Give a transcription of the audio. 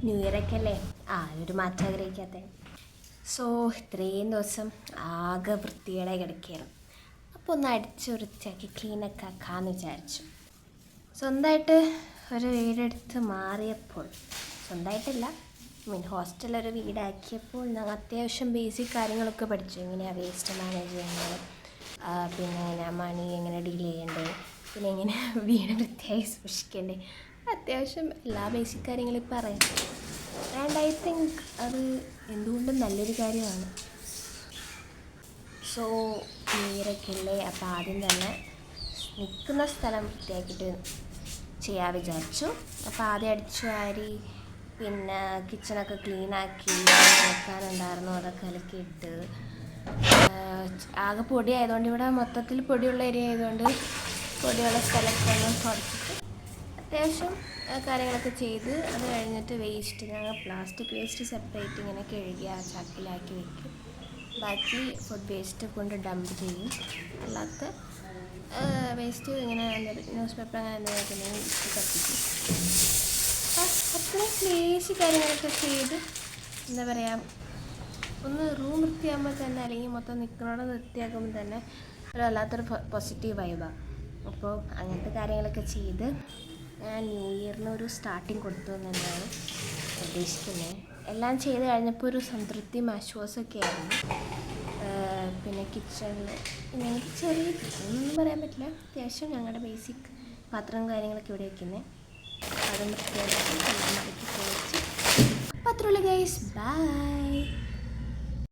New ഇയറൊക്കെ അല്ലേ, ഒരു മാറ്റം ആഗ്രഹിക്കാത്ത. സോ ഇത്രയും ദിവസം ആകെ വൃത്തികേടായി കിടക്കുകയായിരുന്നു. അപ്പോൾ ഒന്ന് അടിച്ച് വൃത്തിയാക്കി ക്ലീനൊക്കെ ആക്കാമെന്ന് വിചാരിച്ചു. സ്വന്തമായിട്ട് ഒരു വീടെടുത്ത് മാറിയപ്പോൾ, സ്വന്തമായിട്ടില്ല, ഹോസ്റ്റലൊരു വീടാക്കിയപ്പോൾ ഞങ്ങൾ അത്യാവശ്യം ബേസിക് കാര്യങ്ങളൊക്കെ പഠിച്ചു. എങ്ങനെയാണ് വേസ്റ്റ് മാനേജ് ചെയ്യേണ്ടത്, പിന്നെ എങ്ങനെ മണി എങ്ങനെ ഡീൽ ചെയ്യേണ്ടത്, പിന്നെ എങ്ങനെ വീട് വൃത്തിയായി സൂക്ഷിക്കേണ്ടത്, അത്യാവശ്യം എല്ലാ ബേസിക് കാര്യങ്ങളും ഇപ്പം അറിയാം. ആൻഡ് ഐ തിങ്ക് അത് എന്തുകൊണ്ടും നല്ലൊരു കാര്യമാണ്. സോ നീരൊക്കെയല്ലേ, അപ്പോൾ ആദ്യം തന്നെ നിൽക്കുന്ന സ്ഥലം വൃത്തിയാക്കിയിട്ട് ചെയ്യാൻ വിചാരിച്ചു. അപ്പോൾ ആദ്യം അടിച്ചു വാരി, പിന്നെ കിച്ചണൊക്കെ ക്ലീനാക്കി, വെക്കാനുണ്ടായിരുന്നു അതൊക്കെ അലക്കിയിട്ട്, ആകെ പൊടി ആയതുകൊണ്ട് ഇവിടെ മൊത്തത്തിൽ പൊടിയുള്ള ഏരിയ ആയതുകൊണ്ട് പൊടിയുള്ള സ്ഥലമൊക്കെ ഒന്ന് കുറച്ചിട്ട് അത്യാവശ്യം കാര്യങ്ങളൊക്കെ ചെയ്ത്, അത് കഴിഞ്ഞിട്ട് വേസ്റ്റ്, ഞങ്ങൾ പ്ലാസ്റ്റിക് വേസ്റ്റ് സെപ്പറേറ്റ് ഇങ്ങനെ കഴുകി ആ ചാക്കിലാക്കി വയ്ക്കും. ബാക്കി ഫുഡ് വേസ്റ്റ് കൊണ്ട് ഡംപ് ചെയ്യും. അല്ലാത്ത വേസ്റ്റ് ഇങ്ങനെ ന്യൂസ് പേപ്പർ അങ്ങനെ എന്തെങ്കിലും കത്തിക്കും. അത്രയും ക്ലേശി കാര്യങ്ങളൊക്കെ ചെയ്ത്, എന്താ പറയുക, ഒന്ന് റൂം വൃത്തിയാകുമ്പോൾ തന്നെ, അല്ലെങ്കിൽ മൊത്തം നിൽക്കുന്നതോടെ വൃത്തിയാക്കുമ്പോൾ തന്നെ ഒരു വല്ലാത്തൊരു പോസിറ്റീവ് വൈബാണ്. അപ്പോൾ അങ്ങനത്തെ കാര്യങ്ങളൊക്കെ ചെയ്ത് ഞാൻ ന്യൂ ഇയറിന് ഒരു സ്റ്റാർട്ടിങ് കൊടുത്തു എന്ന് തന്നെയാണ് ഉദ്ദേശിക്കുന്നത്. എല്ലാം ചെയ്ത് കഴിഞ്ഞപ്പോൾ ഒരു സംതൃപ്തിയും ആശ്വാസമൊക്കെ ആയിരുന്നു. പിന്നെ കിച്ചണിൽ ഞങ്ങൾക്ക് ചെറിയ കിച്ചണൊന്നും പറയാൻ പറ്റില്ല, അത്യാവശ്യം ഞങ്ങളുടെ ബേസിക് പാത്രവും കാര്യങ്ങളൊക്കെ ഇവിടെ വയ്ക്കുന്നത്. അതും വൃത്തിയാക്കി മടക്കി കഴിച്ച്. അപ്പോൾ അത്രയുള്ളൂ ഗൈസ്, ബൈ.